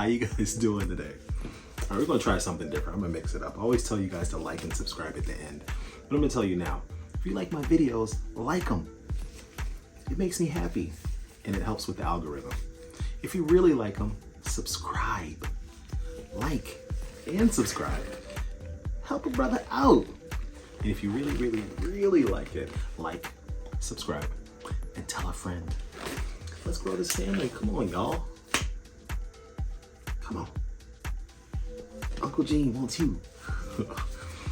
How you guys doing today? All right, we're gonna try something different. I'm gonna mix it up. I always tell you guys to like and subscribe at the end, but I'm gonna tell you now, if you like my videos, like them. It makes me happy and it helps with the algorithm. If you really like them, subscribe. Like and subscribe. Help a brother out. And if you really like it, like, subscribe, and tell a friend. Let's grow this family. Come on, y'all. Come on. Uncle Gene wants you.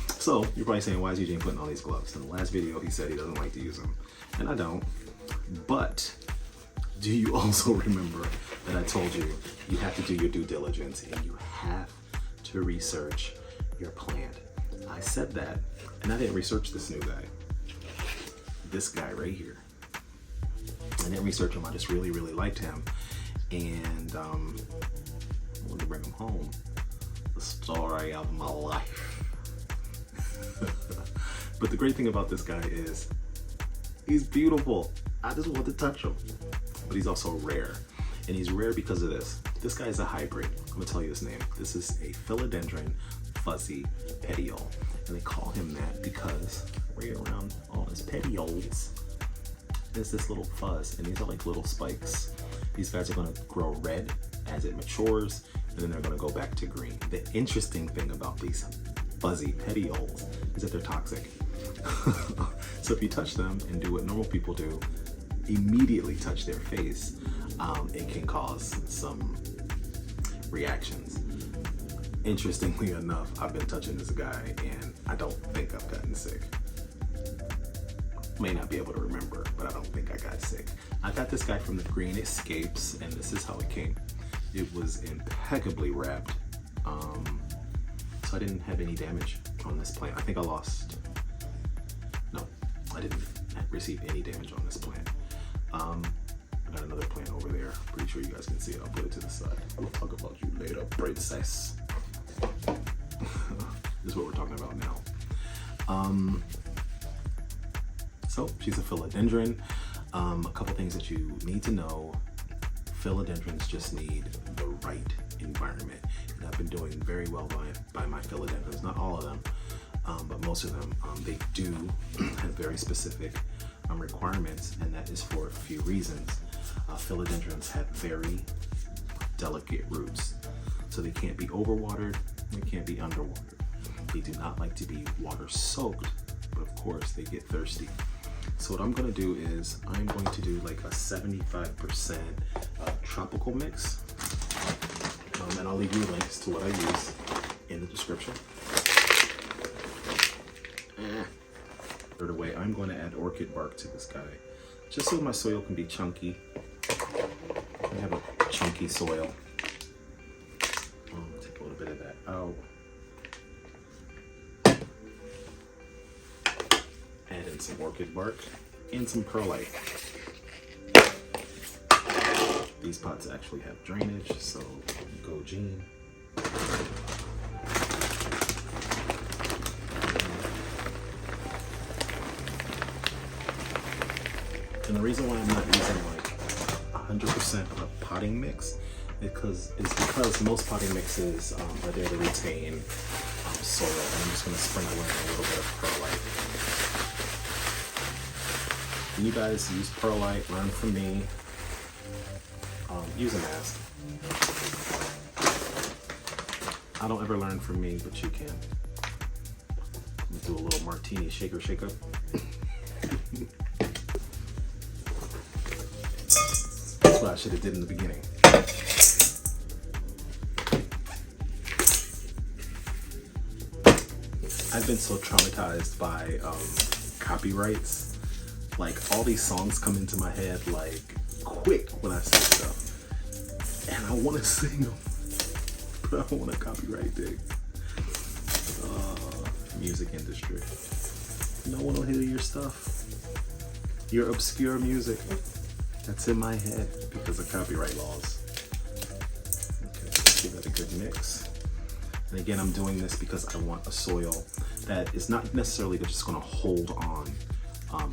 So, you're probably saying, why is Eugene putting all these gloves? In the last video, he said he doesn't like to use them. And I don't. But, do you also remember that I told you, you have to do your due diligence and you have to research your plant. I said that, and I didn't research this new guy. This guy right here. I didn't research him, I just really liked him. And I wanted to bring him home. The story of my life. But the great thing about this guy is, he's beautiful. I just want to touch him. But he's also rare. And he's rare because of this. This guy is a hybrid. I'm gonna tell you his name. This is a Philodendron fuzzy petiole. And they call him that because right around all his petioles is this little fuzz. And these are like little spikes. These guys are gonna grow red as it matures, and then they're gonna go back to green. The interesting thing about these fuzzy petioles is that they're toxic. So if you touch them and do what normal people do, immediately touch their face, it can cause some reactions. Interestingly enough, I've been touching this guy and I don't think I've gotten sick. May not be able to remember, but I don't think I got sick. I got this guy from the Green Escapes, and this is how it came. It was impeccably wrapped, so I didn't have any damage on this plant. I think I lost, no, I didn't receive any damage on this plant. I got another plant over there. Pretty sure you guys can see it. I'll put it to the side. We'll talk about you later, princess. This is what we're talking about now. So she's a philodendron. A couple things that you need to know. Philodendrons just need the right environment. And I've been doing very well by my philodendrons. Not all of them, but most of them. They do have very specific requirements, and that is for a few reasons. Philodendrons have very delicate roots. So they can't be overwatered, they can't be underwatered. They do not like to be water soaked, but of course they get thirsty. So what I'm gonna do is, I'm going to do like a 75% tropical mix. And I'll leave you links to what I use in the description. Third away, I'm going to add orchid bark to this guy, just so my soil can be chunky. I have a chunky soil. Take a little bit of that out. Add in some orchid bark and some perlite. These pots actually have drainage, so go Gene. And the reason why I'm not using like 100% of a potting mix is because most potting mixes are there to retain soil. And I'm just going to sprinkle in a little bit of perlite. When you guys use perlite, learn from me. Use a mask. I don't ever learn from me, but you can. Do a little martini shaker shake up. That's what I should have did in the beginning. I've been so traumatized by copyrights. Like, all these songs come into my head like quick when I say stuff. And I want to sing them, but I don't want a copyright thing. Music industry. No one will hear your stuff. Your obscure music that's in my head because of copyright laws. Okay, let's give that a good mix. And again, I'm doing this because I want a soil that is not necessarily just going to hold on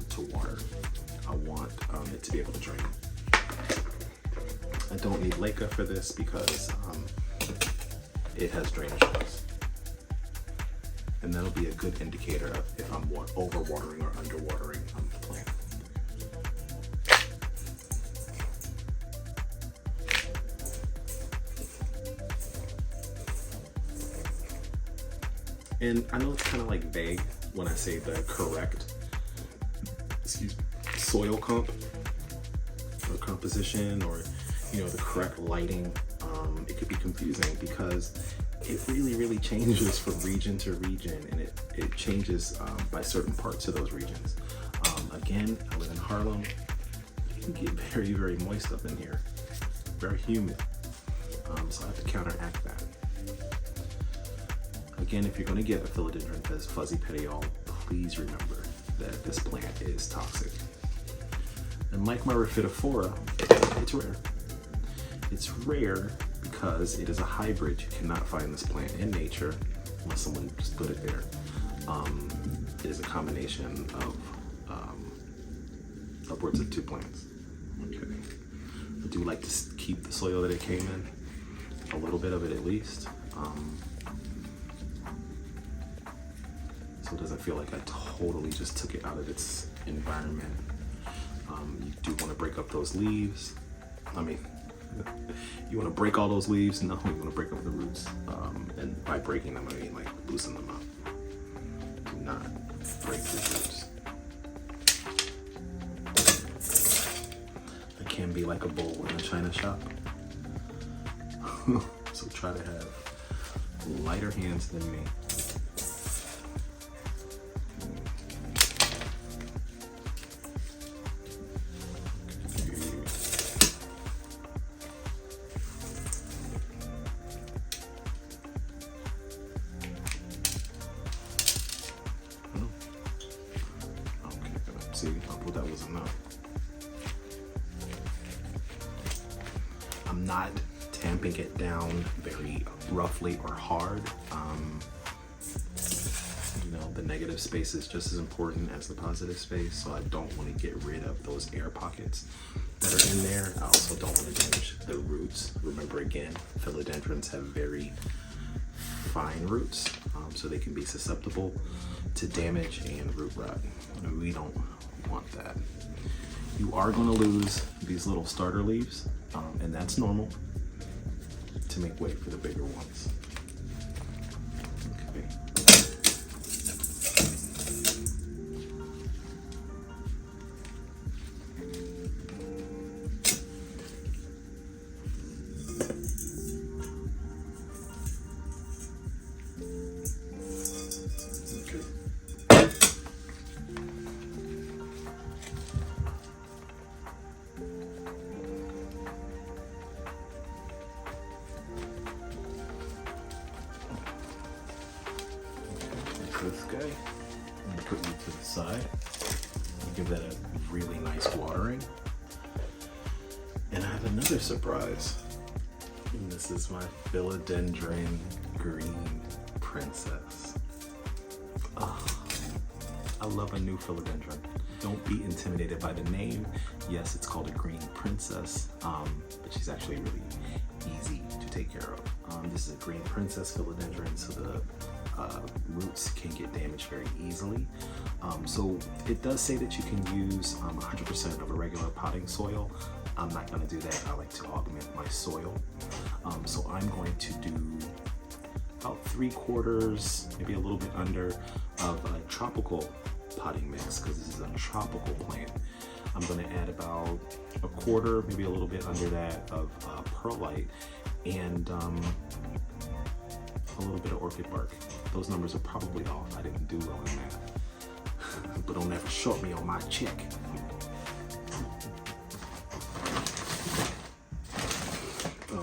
to water. I want it to be able to drain. I don't need leca for this because it has drainage holes. And that'll be a good indicator of if I'm overwatering or underwatering the plant. And I know it's kind of like vague when I say the correct, soil composition or the correct lighting. It could be confusing because it really changes from region to region, and it changes by certain parts of those regions. Again, I live in Harlem. It can get very moist up in here, very humid. So I have to counteract that. Again, if you're going to get a philodendron fuzzy petiole, please remember that this plant is toxic. And like my Rhaphidophora, it's rare. It's rare because it is a hybrid. You cannot find this plant in nature unless someone just put it there. It is a combination of upwards of 2 plants. Okay. I do like to keep the soil that it came in, a little bit of it at least. So it doesn't feel like I totally just took it out of its environment. You do want to break up those leaves. I mean, you want to break all those leaves? No, you want to break up the roots. And by breaking them, I mean like loosen them up. Do not break the roots. It can be like a bowl in a china shop. So try to have lighter hands than me. See, I thought that was enough. I'm not tamping it down very roughly or hard. The negative space is just as important as the positive space, so I don't want to get rid of those air pockets that are in there. I also don't want to damage the roots. Remember, again, philodendrons have very fine roots, so they can be susceptible to damage and root rot. We don't want that. You are going to lose these little starter leaves, and that's normal to make way for the bigger ones. Okay. This guy and put you to the side. Give that a really nice watering. And I have another surprise. And this is my Philodendron Green Princess. Oh, I love a new philodendron. Don't be intimidated by the name. Yes, it's called a Green Princess, but she's actually really easy to take care of. This is a Green Princess philodendron, so the roots can get damaged very easily. So it does say that you can use 100% of a regular potting soil. I'm not going to do that. I like to augment my soil. So I'm going to do about 3/4, maybe a little bit under, of a tropical potting mix, because this is a tropical plant. I'm going to add about 1/4, maybe a little bit under that, of perlite and a little bit of orchid bark. Those numbers are probably off. I didn't do well in math. But don't ever short me on my check.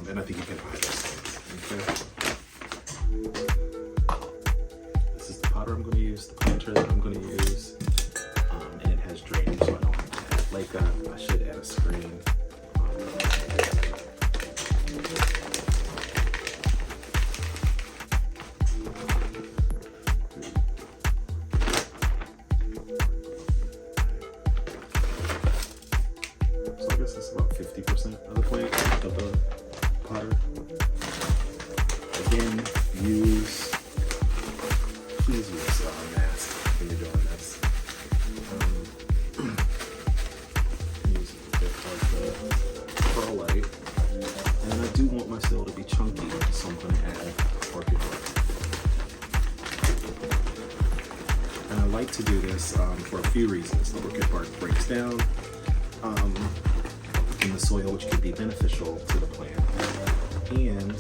And I think you can buy this. Okay. This is the powder I'm going to use, the planter that I'm going to use. And it has drainage, so I don't have to add leca. I should add a screen. So I guess it's about 50% of the plant. of the potter. Again, please use a mask when you're doing this. Use a bit of the Perlite. And I do want my soil to be chunky, so I'm going to add orchid bark. And I like to do this for a few reasons. The orchid bark breaks down in the soil, which can be beneficial to the plant. And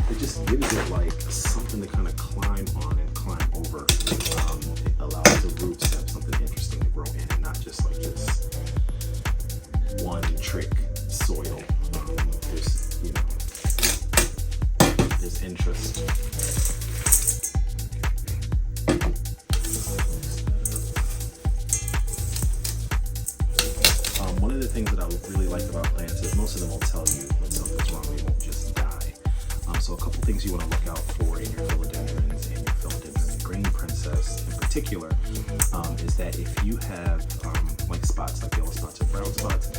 it just gives it like something to kind of climb on and climb over. It allows the roots to have something interesting to grow in, and not just like this one trick soil. There's interest. One of the things that I really like about plants is most of them will tell you when something's wrong. They won't just die. So a couple things you want to look out for in your philodendrons and your philodendron green princess in particular is that if you have like spots, like yellow spots or brown spots,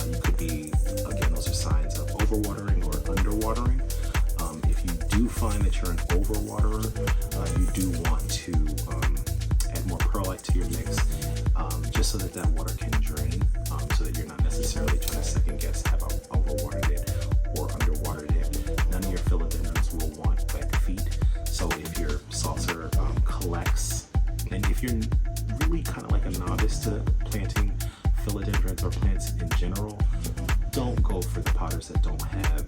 you could be, again, those are signs of overwatering or underwatering. If you do find that you're an overwaterer, you do want to add more perlite to your mix, just so that that water can drain, so that you're not necessarily trying to second guess have I overwatered it or underwatered it. None of your philodendrons will want wet feet. So if your saucer collects, and if you're really kind of like a novice to planting philodendrons or plants in general, don't go for the potters that don't have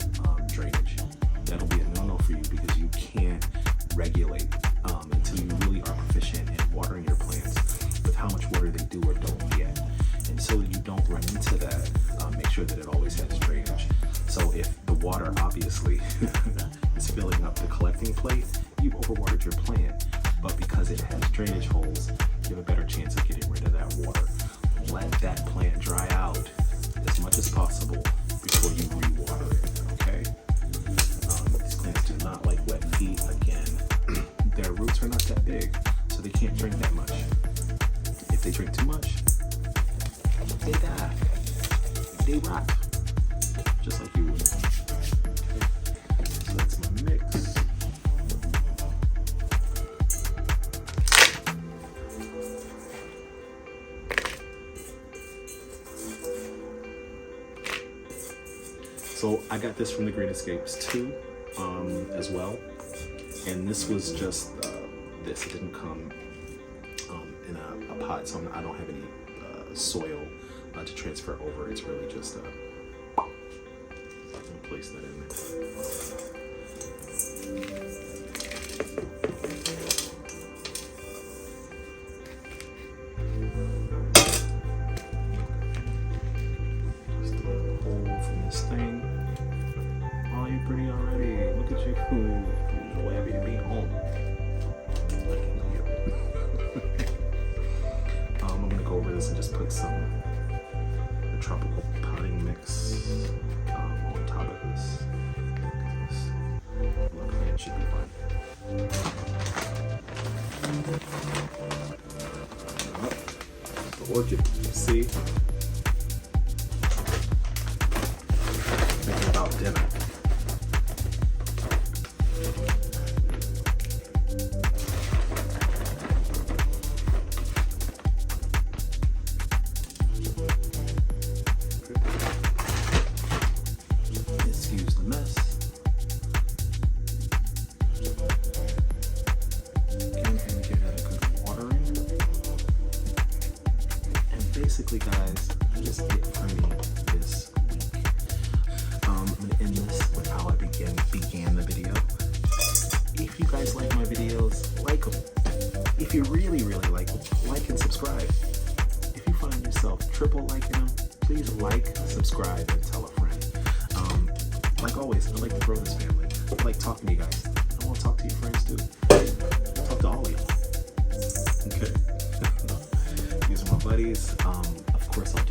drainage. That'll be a no-no for you, because you can't regulate until you really are proficient in watering your plants with how much water they do or don't get. And so you don't run into that, make sure that it always has drainage. So if the water obviously is filling up the collecting plate, you've overwatered your plant. But because it has drainage holes, you have a better chance of getting rid of that water. Let that plant dry out as much as possible before you re-water it, okay? These plants do not like wet feet. Again, their roots are not that big, so they can't drink that much. If they drink too much, they die. They rot, just like you would. So that's my mix. So I got this from the Green Escapes too, as well. And this was just this. It didn't come in a pot, so I don't have any soil to transfer over. It's really just I'm gonna place that in there. Just a little hole from this thing. Oh, you're pretty already. Look at you. I'm so happy to be home. I'm gonna go over this and just put some the tropical potting mix on top of this. This little plant should be fine. The orchid, see? Thinking about dinner. Excuse the mess. Again, and give that a good watering. And basically, guys, that is it for me this week. I'm gonna end this with how I began the video. If you guys like my videos, like them. If you really like them, like and subscribe. If you find yourself triple liking them, please like, subscribe, and tell a friend. Like always, I like to grow this family. I like talking to you guys. I want to talk to your friends too. Talk to all of y'all. Okay. These are my buddies. Of course, I'll